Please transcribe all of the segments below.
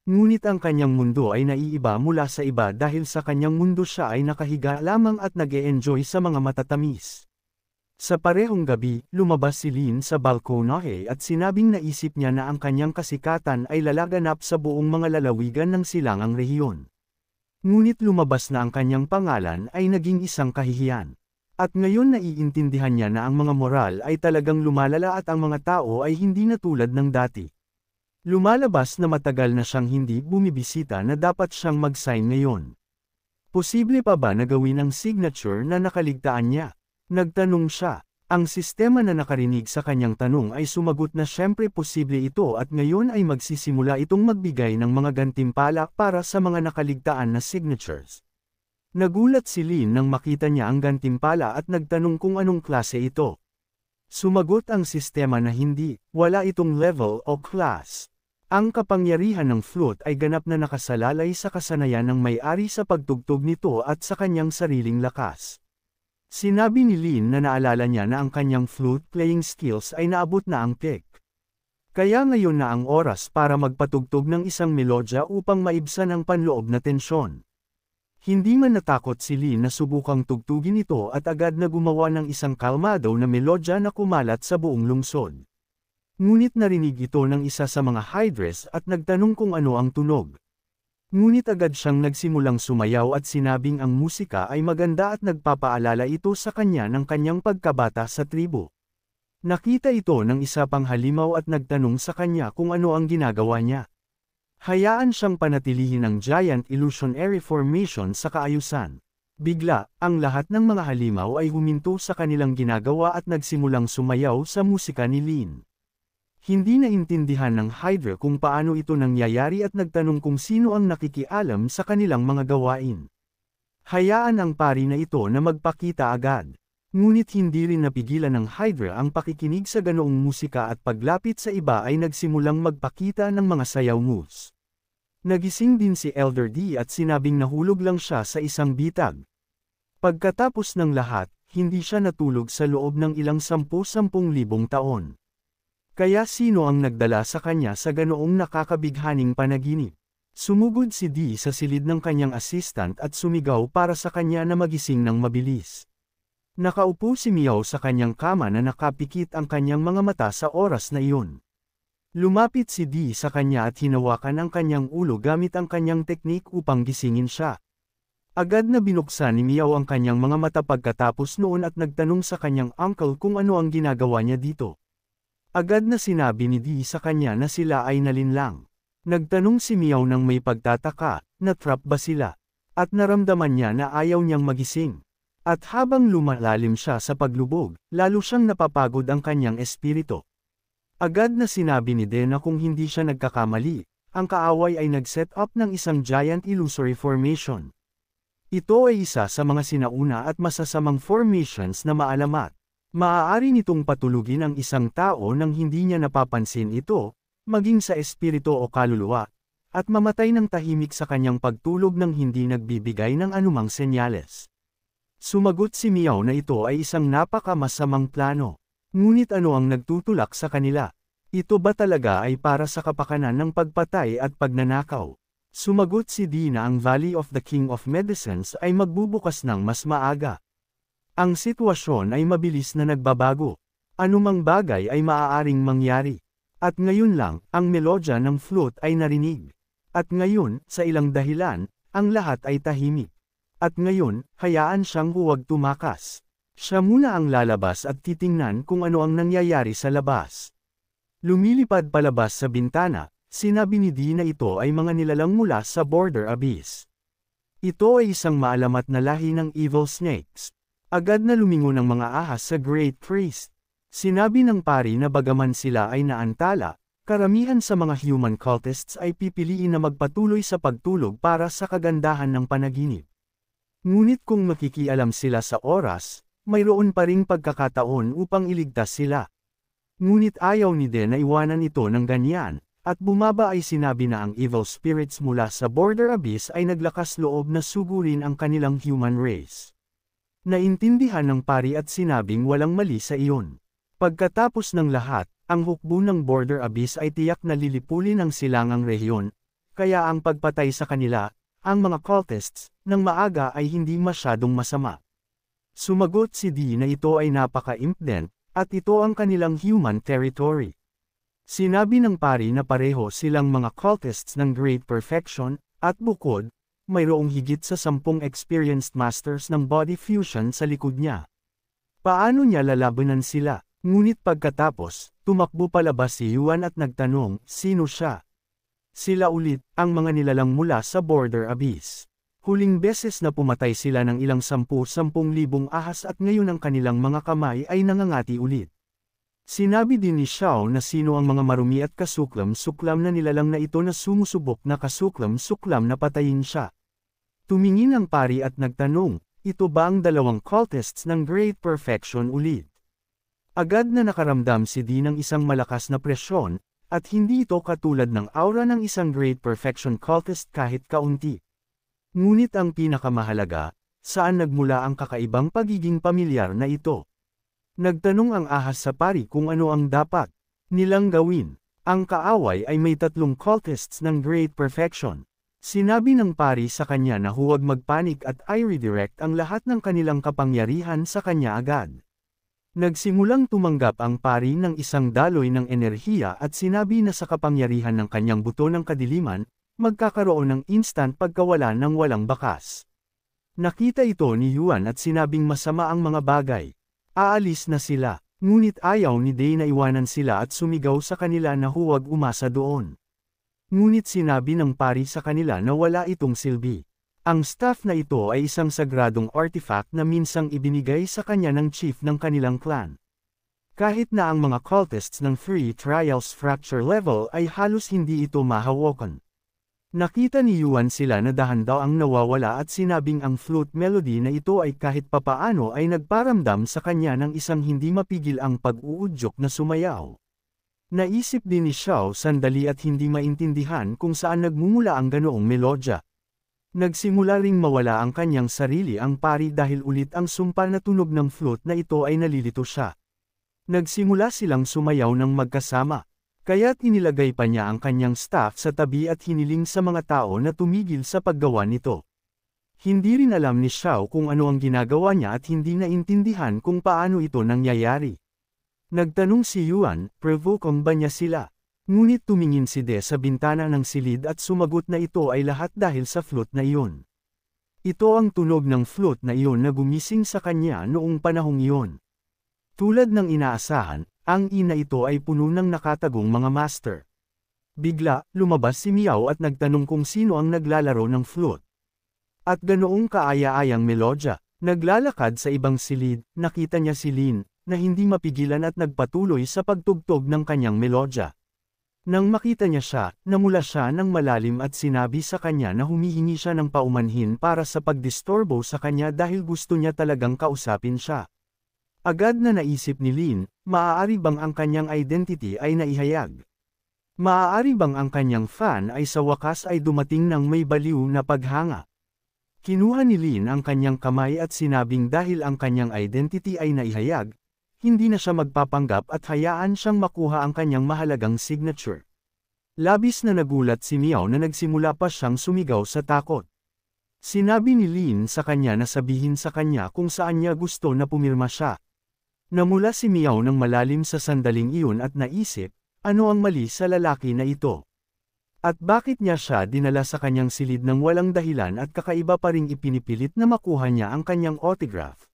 Ngunit ang kanyang mundo ay naiiba mula sa iba dahil sa kanyang mundo siya ay nakahiga lamang at nag-e-enjoy sa mga matatamis. Sa parehong gabi, lumabas si Lin sa balkonahe at sinabing naisip niya na ang kanyang kasikatan ay lalaganap sa buong mga lalawigan ng silangang rehiyon. Ngunit lumabas na ang kanyang pangalan ay naging isang kahihiyan. At ngayon naiintindihan niya na ang mga moral ay talagang lumalala at ang mga tao ay hindi na tulad ng dati. Lumalabas na matagal na siyang hindi bumibisita na dapat siyang mag-sign ngayon. Posible pa ba na gawin ang signature na nakaligtaan niya? Nagtanong siya. Ang sistema na nakarinig sa kanyang tanong ay sumagot na syempre posible ito at ngayon ay magsisimula itong magbigay ng mga gantimpala para sa mga nakaligtaan na signatures. Nagulat si Lin nang makita niya ang gantimpala at nagtanong kung anong klase ito. Sumagot ang sistema na hindi, wala itong level o class. Ang kapangyarihan ng flute ay ganap na nakasalalay sa kasanayan ng may-ari sa pagtugtog nito at sa kanyang sariling lakas. Sinabi ni Lin na naalala niya na ang kanyang flute playing skills ay naabot na ang peak. Kaya ngayon na ang oras para magpatugtog ng isang melodya upang maibsan ang panloob na tensyon. Hindi man natakot si Lin na subukang tugtugin ito at agad na gumawa ng isang kalmado na melodya na kumalat sa buong lungsod. Ngunit narinig ito ng isa sa mga hydres at nagtanong kung ano ang tunog. Ngunit agad siyang nagsimulang sumayaw at sinabing ang musika ay maganda at nagpapaalala ito sa kanya ng kanyang pagkabata sa tribo. Nakita ito ng isa pang halimaw at nagtanong sa kanya kung ano ang ginagawa niya. Hayaan siyang panatilihin ang giant illusionary formation sa kaayusan. Bigla, ang lahat ng mga halimaw ay huminto sa kanilang ginagawa at nagsimulang sumayaw sa musika ni Lin. Hindi naintindihan ng Hydra kung paano ito nangyayari at nagtanong kung sino ang nakikialam sa kanilang mga gawain. Hayaan ang pari na ito na magpakita agad. Ngunit hindi rin napigilan ng Hydra ang pakikinig sa ganoong musika at paglapit sa iba ay nagsimulang magpakita ng mga sayaw moves. Nagising din si Elder D at sinabing nahulog lang siya sa isang bitag. Pagkatapos ng lahat, hindi siya natulog sa loob ng ilang 10,000 taon. Kaya sino ang nagdala sa kanya sa ganoong nakakabighaning panaginip? Sumugod si D sa silid ng kanyang assistant at sumigaw para sa kanya na magising ng mabilis. Nakaupo si Miao sa kanyang kama na nakapikit ang kanyang mga mata sa oras na iyon. Lumapit si D sa kanya at hinawakan ang kanyang ulo gamit ang kanyang teknik upang gisingin siya. Agad na binuksan ni Miao ang kanyang mga mata pagkatapos noon at nagtanong sa kanyang uncle kung ano ang ginagawa niya dito. Agad na sinabi ni D sa kanya na sila ay nalinlang. Nagtanong si Miao nang may pagtataka, na-trap ba sila? At naramdaman niya na ayaw niyang magising. At habang lumalalim siya sa paglubog, lalo siyang napapagod ang kanyang espiritu. Agad na sinabi ni D na kung hindi siya nagkakamali, ang kaaway ay nag-set up ng isang giant illusory formation. Ito ay isa sa mga sinauna at masasamang formations na maalamat. Maaari nitong patulugin ang isang tao nang hindi niya napapansin ito, maging sa espiritu o kaluluwa, at mamatay ng tahimik sa kanyang pagtulog nang hindi nagbibigay ng anumang senyales. Sumagot si Miao na ito ay isang napakamasamang plano. Ngunit ano ang nagtutulak sa kanila? Ito ba talaga ay para sa kapakanan ng pagpatay at pagnanakaw? Sumagot si D na ang Valley of the King of Medicines ay magbubukas ng mas maaga. Ang sitwasyon ay mabilis na nagbabago. Anumang bagay ay maaaring mangyari. At ngayon lang, ang melodya ng flute ay narinig. At ngayon, sa ilang dahilan, ang lahat ay tahimik. At ngayon, hayaan siyang huwag tumakas. Siya muna ang lalabas at titingnan kung ano ang nangyayari sa labas. Lumilipad palabas sa bintana, sinabi ni D na ito ay mga nilalang mula sa Border Abyss. Ito ay isang maalamat na lahi ng evil snakes. Agad na lumingon ang mga ahas sa Great Priest. Sinabi ng pari na bagaman sila ay naantala, karamihan sa mga human cultists ay pipiliin na magpatuloy sa pagtulog para sa kagandahan ng panaginip. Ngunit kung makikialam sila sa oras, mayroon pa ring pagkakataon upang iligtas sila. Ngunit ayaw ni Den na iwanan ito ng ganyan, at bumaba ay sinabi na ang evil spirits mula sa Border Abyss ay naglakas loob na sugurin ang kanilang human race. Naintindihan ng pari at sinabing walang mali sa iyon. Pagkatapos ng lahat, ang hukbo ng Border Abyss ay tiyak na lilipulin ang silangang rehiyon, kaya ang pagpatay sa kanila, ang mga cultists, ng maaga ay hindi masyadong masama. Sumagot si Dee na ito ay napaka-impotent, at ito ang kanilang human territory. Sinabi ng pari na pareho silang mga cultists ng Great Perfection, at bukod, mayroong higit sa 10 experienced masters ng body fusion sa likod niya. Paano niya lalabanan sila? Ngunit pagkatapos, tumakbo palabas si Yuan at nagtanong, sino siya? Sila ulit, ang mga nilalang mula sa Border Abyss. Huling beses na pumatay sila ng ilang 10,000 ahas at ngayon ang kanilang mga kamay ay nangangati ulit. Sinabi din ni Xiao na sino ang mga marumi at kasuklam-suklam na nilalang na ito na sumusubok na kasuklam-suklam na patayin siya. Tumingin ang pari at nagtanong, ito ba ang dalawang cultists ng Great Perfection ulit? Agad na nakaramdam si Dee ng isang malakas na presyon, at hindi ito katulad ng aura ng isang Great Perfection cultist kahit kaunti. Ngunit ang pinakamahalaga, saan nagmula ang kakaibang pagiging pamilyar na ito? Nagtanong ang ahas sa pari kung ano ang dapat nilang gawin. Ang kaaway ay may 3 cultists ng Great Perfection. Sinabi ng pari sa kanya na huwag magpanik at i-redirect ang lahat ng kanilang kapangyarihan sa kanya agad. Nagsimulang tumanggap ang pari ng isang daloy ng enerhiya at sinabi na sa kapangyarihan ng kanyang buto ng kadiliman, magkakaroon ng instant pagkawala ng walang bakas. Nakita ito ni Yuan at sinabing masama ang mga bagay. Aalis na sila, ngunit ayaw ni Dee na iwanan sila at sumigaw sa kanila na huwag umasa doon. Ngunit sinabi ng pari sa kanila na wala itong silbi. Ang staff na ito ay isang sagradong artifact na minsang ibinigay sa kanya ng chief ng kanilang clan. Kahit na ang mga cultists ng Free Trials Fracture level ay halos hindi ito mahawakan. Nakita ni Yuan sila na dahan daw ang nawawala at sinabing ang flute melody na ito ay kahit papaano ay nagparamdam sa kanya ng isang hindi mapigil ang pag-uudyok na sumayaw. Naisip din ni Xiao sandali at hindi maintindihan kung saan nagmumula ang ganoong melodya. Nagsimula ring mawala ang kanyang sarili ang pari dahil ulit ang sumpal na tunog ng flute na ito ay nalilito siya. Nagsimula silang sumayaw ng magkasama. Kaya't inilagay pa niya ang kanyang staff sa tabi at hiniling sa mga tao na tumigil sa paggawa nito. Hindi rin alam ni Xiao kung ano ang ginagawa niya at hindi naintindihan kung paano ito nangyayari. Nagtanong si Yuan, provoke ba niya sila? Ngunit tumingin si De sa bintana ng silid at sumagot na ito ay lahat dahil sa flute na iyon. Ito ang tunog ng flute na iyon na gumising sa kanya noong panahong iyon. Tulad ng inaasahan, ang ina ito ay puno ng nakatagong mga master. Bigla, lumabas si Miao at nagtanong kung sino ang naglalaro ng flute. At ganoong kaaya-ayang melodya, naglalakad sa ibang silid, nakita niya si Lin, na hindi mapigilan at nagpatuloy sa pagtugtog ng kanyang melodya. Nang makita niya siya, namula siya ng malalim at sinabi sa kanya na humihingi siya ng paumanhin para sa pagdisturbo sa kanya dahil gusto niya talagang kausapin siya. Agad na naisip ni Lin, maaari bang ang kanyang identity ay naihayag? Maaari bang ang kanyang fan ay sa wakas ay dumating ng may baliw na paghanga? Kinuha ni Lin ang kanyang kamay at sinabing dahil ang kanyang identity ay naihayag, hindi na siya magpapanggap at hayaan siyang makuha ang kanyang mahalagang signature. Labis na nagulat si Miao na nagsimula pa siyang sumigaw sa takot. Sinabi ni Lin sa kanya na sabihin sa kanya kung saan niya gusto na pumirma siya. Namula si Miao ng malalim sa sandaling iyon at naisip, ano ang mali sa lalaki na ito? At bakit niya siya dinala sa kanyang silid ng walang dahilan at kakaiba pa ring ipinipilit na makuha niya ang kanyang autograph?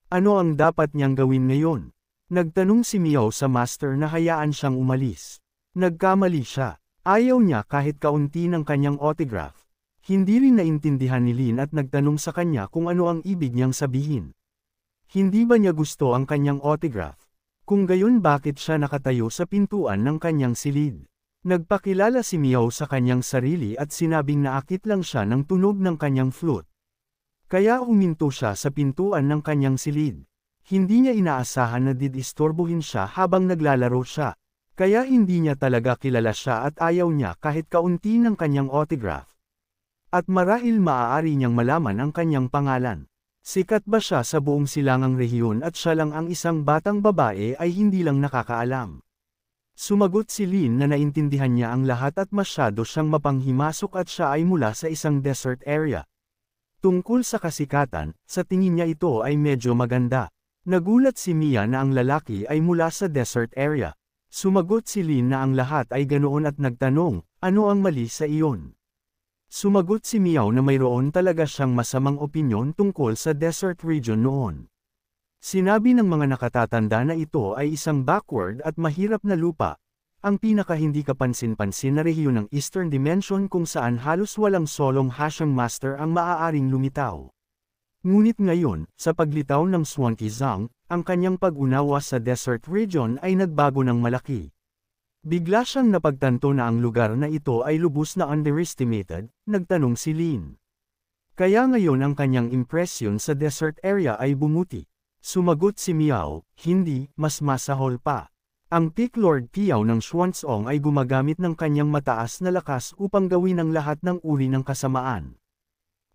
Ano ang dapat niyang gawin ngayon? Nagtanong si Miao sa master na hayaan siyang umalis. Nagkamali siya. Ayaw niya kahit kaunti ng kanyang autograph. Hindi rin naintindihan ni Lin at nagtanong sa kanya kung ano ang ibig niyang sabihin. Hindi ba niya gusto ang kanyang autograph? Kung gayon bakit siya nakatayo sa pintuan ng kanyang silid? Nagpakilala si Miao sa kanyang sarili at sinabing naakit lang siya ng tunog ng kanyang flute. Kaya huminto siya sa pintuan ng kanyang silid. Hindi niya inaasahan na didisturbuhin siya habang naglalaro siya. Kaya hindi niya talaga kilala siya at ayaw niya kahit kaunti ng kanyang autograph. At marahil maaari niyang malaman ang kanyang pangalan. Sikat ba siya sa buong silangang rehiyon at siya lang ang isang batang babae ay hindi lang nakakaalam. Sumagot si Lin na naintindihan niya ang lahat at masyado siyang mapanghimasok at siya ay mula sa isang desert area. Tungkol sa kasikatan, sa tingin niya ito ay medyo maganda. Nagulat si Mia na ang lalaki ay mula sa desert area. Sumagot si Lin na ang lahat ay ganoon at nagtanong, ano ang mali sa iyon? Sumagot si Miao na mayroon talaga siyang masamang opinyon tungkol sa desert region noon. Sinabi ng mga nakatatanda na ito ay isang backward at mahirap na lupa, ang pinaka hindi kapansin-pansin na rehiyon ng Eastern Dimension kung saan halos walang solong Hashang Master ang maaaring lumitaw. Ngunit ngayon, sa paglitaw ng Swanky Zhang, ang kanyang pag-unawa sa desert region ay nagbago ng malaki. Bigla siyang napagtanto na ang lugar na ito ay lubos na underestimated, nagtanong si Lin. Kaya ngayon ang kanyang impresyon sa desert area ay bumuti. Sumagot si Miao, hindi, mas masahol pa. Ang Peak Lord Piao ng Xuanzong ay gumagamit ng kanyang mataas na lakas upang gawin ang lahat ng uri ng kasamaan.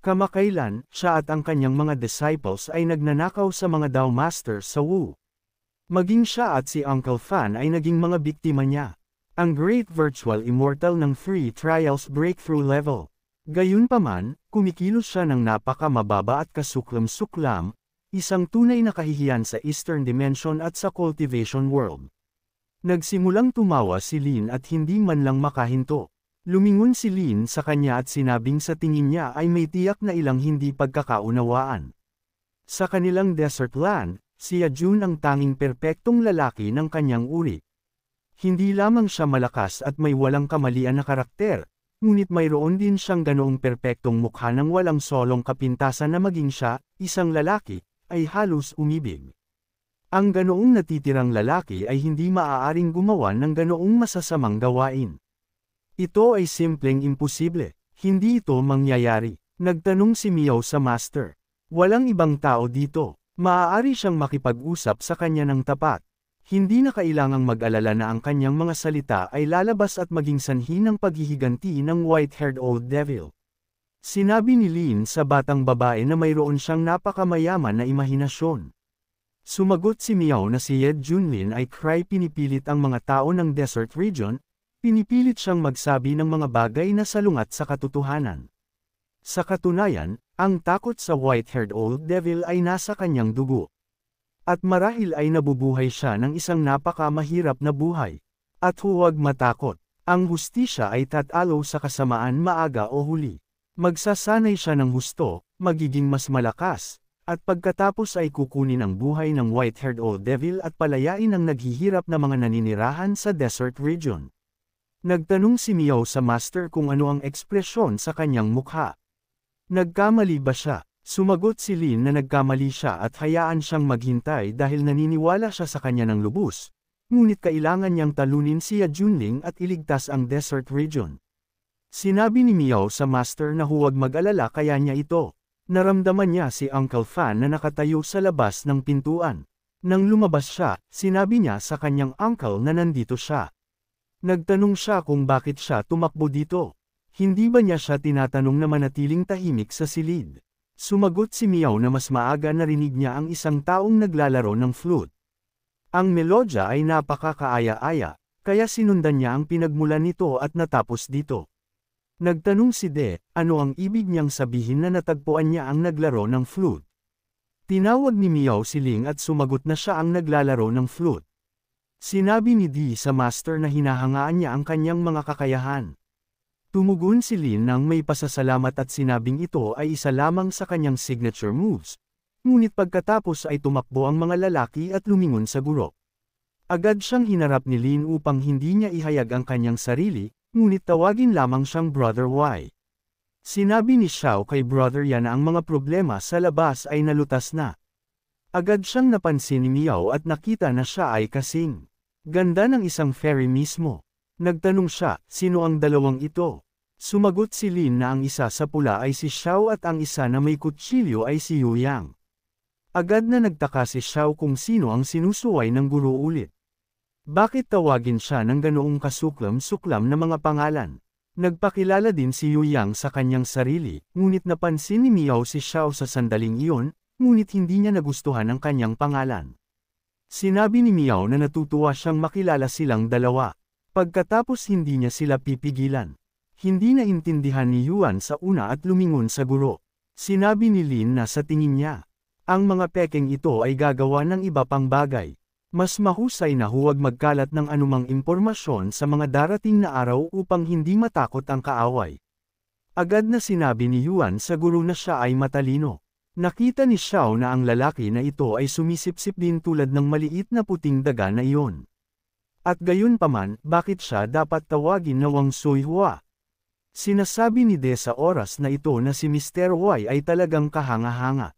Kamakailan, siya at ang kanyang mga disciples ay nagnanakaw sa mga Dao Masters sa Wu. Maging siya at si Uncle Fan ay naging mga biktima niya. Ang Great Virtual Immortal ng Free Trials Breakthrough Level. Gayunpaman, kumikilos siya ng napaka-mababa at kasuklam-suklam, isang tunay na kahihiyan sa Eastern Dimension at sa Cultivation World. Nagsimulang tumawa si Lin at hindi man lang makahinto. Lumingon si Lin sa kanya at sinabing sa tingin niya ay may tiyak na ilang hindi pagkakaunawaan. Sa kanilang desert land, si Yajun ang tanging perpektong lalaki ng kanyang uri. Hindi lamang siya malakas at may walang kamalian na karakter, ngunit mayroon din siyang ganoong perpektong mukha ng walang solong kapintasan na maging siya, isang lalaki, ay halos umibig. Ang ganoong natitirang lalaki ay hindi maaaring gumawa ng ganoong masasamang gawain. Ito ay simpleng imposible, hindi ito mangyayari. Nagtanong si Miao sa master. Walang ibang tao dito, maaari siyang makipag-usap sa kanya ng tapat. Hindi na kailangang mag-alala na ang kanyang mga salita ay lalabas at maging sanhi ng paghihiganti ng white-haired old devil. Sinabi ni Lin sa batang babae na mayroon siyang napakamayaman na imahinasyon. Sumagot si Miao na si Ye Junlin ay pinipilit ang mga tao ng desert region, pinipilit siyang magsabi ng mga bagay na salungat sa katotohanan. Sa katunayan, ang takot sa white-haired old devil ay nasa kanyang dugo. At marahil ay nabubuhay siya ng isang napaka-mahirap na buhay. At huwag matakot, ang hustisya ay tatalo sa kasamaan maaga o huli. Magsasanay siya ng husto, magiging mas malakas, at pagkatapos ay kukunin ang buhay ng white-haired old devil at palayain ang naghihirap na mga naninirahan sa desert region. Nagtanong si Miao sa master kung ano ang ekspresyon sa kanyang mukha. Nagkamali ba siya? Sumagot si Lin na nagkamali siya at hayaan siyang maghintay dahil naniniwala siya sa kanya ng lubos, ngunit kailangan niyang talunin si Junling at iligtas ang desert region. Sinabi ni Miao sa master na huwag mag-alala kaya niya ito. Naramdaman niya si Uncle Fan na nakatayo sa labas ng pintuan. Nang lumabas siya, sinabi niya sa kanyang uncle na nandito siya. Nagtanong siya kung bakit siya tumakbo dito. Hindi ba niya siya tinatanong na manatiling tahimik sa silid? Sumagot si Miao na mas maaga narinig niya ang isang taong naglalaro ng flute. Ang melodya ay napakakaaya-aya, kaya sinundan niya ang pinagmulan nito at natapos dito. Nagtanong si De, ano ang ibig niyang sabihin na natagpuan niya ang naglaro ng flute? Tinawag ni Miao si Ling at sumagot na siya ang naglalaro ng flute. Sinabi ni Di sa master na hinahangaan niya ang kanyang mga kakayahan. Tumugon si Lin nang may pasasalamat at sinabing ito ay isa lamang sa kanyang signature moves. Ngunit pagkatapos ay tumakbo ang mga lalaki at lumingon sa guro. Agad siyang hinarap ni Lin upang hindi niya ihayag ang kanyang sarili, ngunit tawagin lamang siyang Brother Y. Sinabi ni Xiao kay Brother Ya na ang mga problema sa labas ay nalutas na. Agad siyang napansin ni Miao at nakita na siya ay kasing ganda ng isang fairy mismo. Nagtanong siya, sino ang dalawang ito? Sumagot si Lin na ang isa sa pula ay si Xiao at ang isa na may kutsilyo ay si Yu Yang. Agad na nagtaka si Xiao kung sino ang sinusuway ng guro ulit. Bakit tawagin siya ng ganoong kasuklam-suklam na mga pangalan? Nagpakilala din si Yu Yang sa kanyang sarili, ngunit napansin ni Miao si Xiao sa sandaling iyon, ngunit hindi niya nagustuhan ang kanyang pangalan. Sinabi ni Miao na natutuwa siyang makilala silang dalawa. Pagkatapos hindi niya sila pipigilan. Hindi naintindihan ni Yuan sa una at lumingon sa guro. Sinabi ni Lin na sa tingin niya, ang mga pekeng ito ay gagawa ng iba pang bagay. Mas mahusay na huwag magkalat ng anumang impormasyon sa mga darating na araw upang hindi matakot ang kaaway. Agad na sinabi ni Yuan sa guro na siya ay matalino. Nakita ni Xiao na ang lalaki na ito ay sumisipsip din tulad ng maliit na puting daga na iyon. At gayon paman, bakit siya dapat tawagin na Wang Suihua? Sinasabi ni De sa oras na ito na si Mr. Wai ay talagang kahanga-hanga.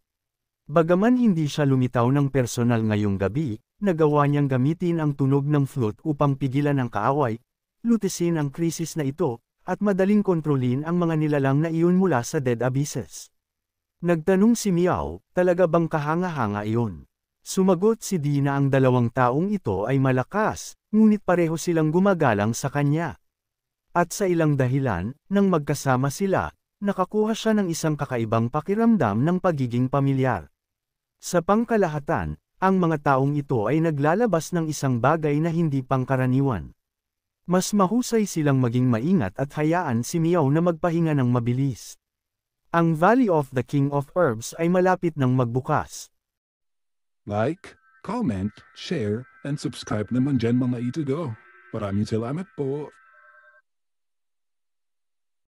Bagaman hindi siya lumitaw ng personal ngayong gabi, nagawa niyang gamitin ang tunog ng flute upang pigilan ang kaaway, lutisin ang krisis na ito, at madaling kontrolin ang mga nilalang na iyon mula sa Dead Abysses. Nagtanong si Miao, talaga bang kahanga-hanga iyon? Sumagot si Di na ang dalawang taong ito ay malakas, ngunit pareho silang gumagalang sa kanya. At sa ilang dahilan, nang magkasama sila, nakakuha siya ng isang kakaibang pakiramdam ng pagiging pamilyar. Sa pangkalahatan, ang mga taong ito ay naglalabas ng isang bagay na hindi pangkaraniwan. Mas mahusay silang maging maingat at hayaan si Miao na magpahinga ng mabilis. Ang Valley of the King of Herbs ay malapit ng magbukas. Like, comment, share, and subscribe naman dyan mga itudo. Maraming salamat po.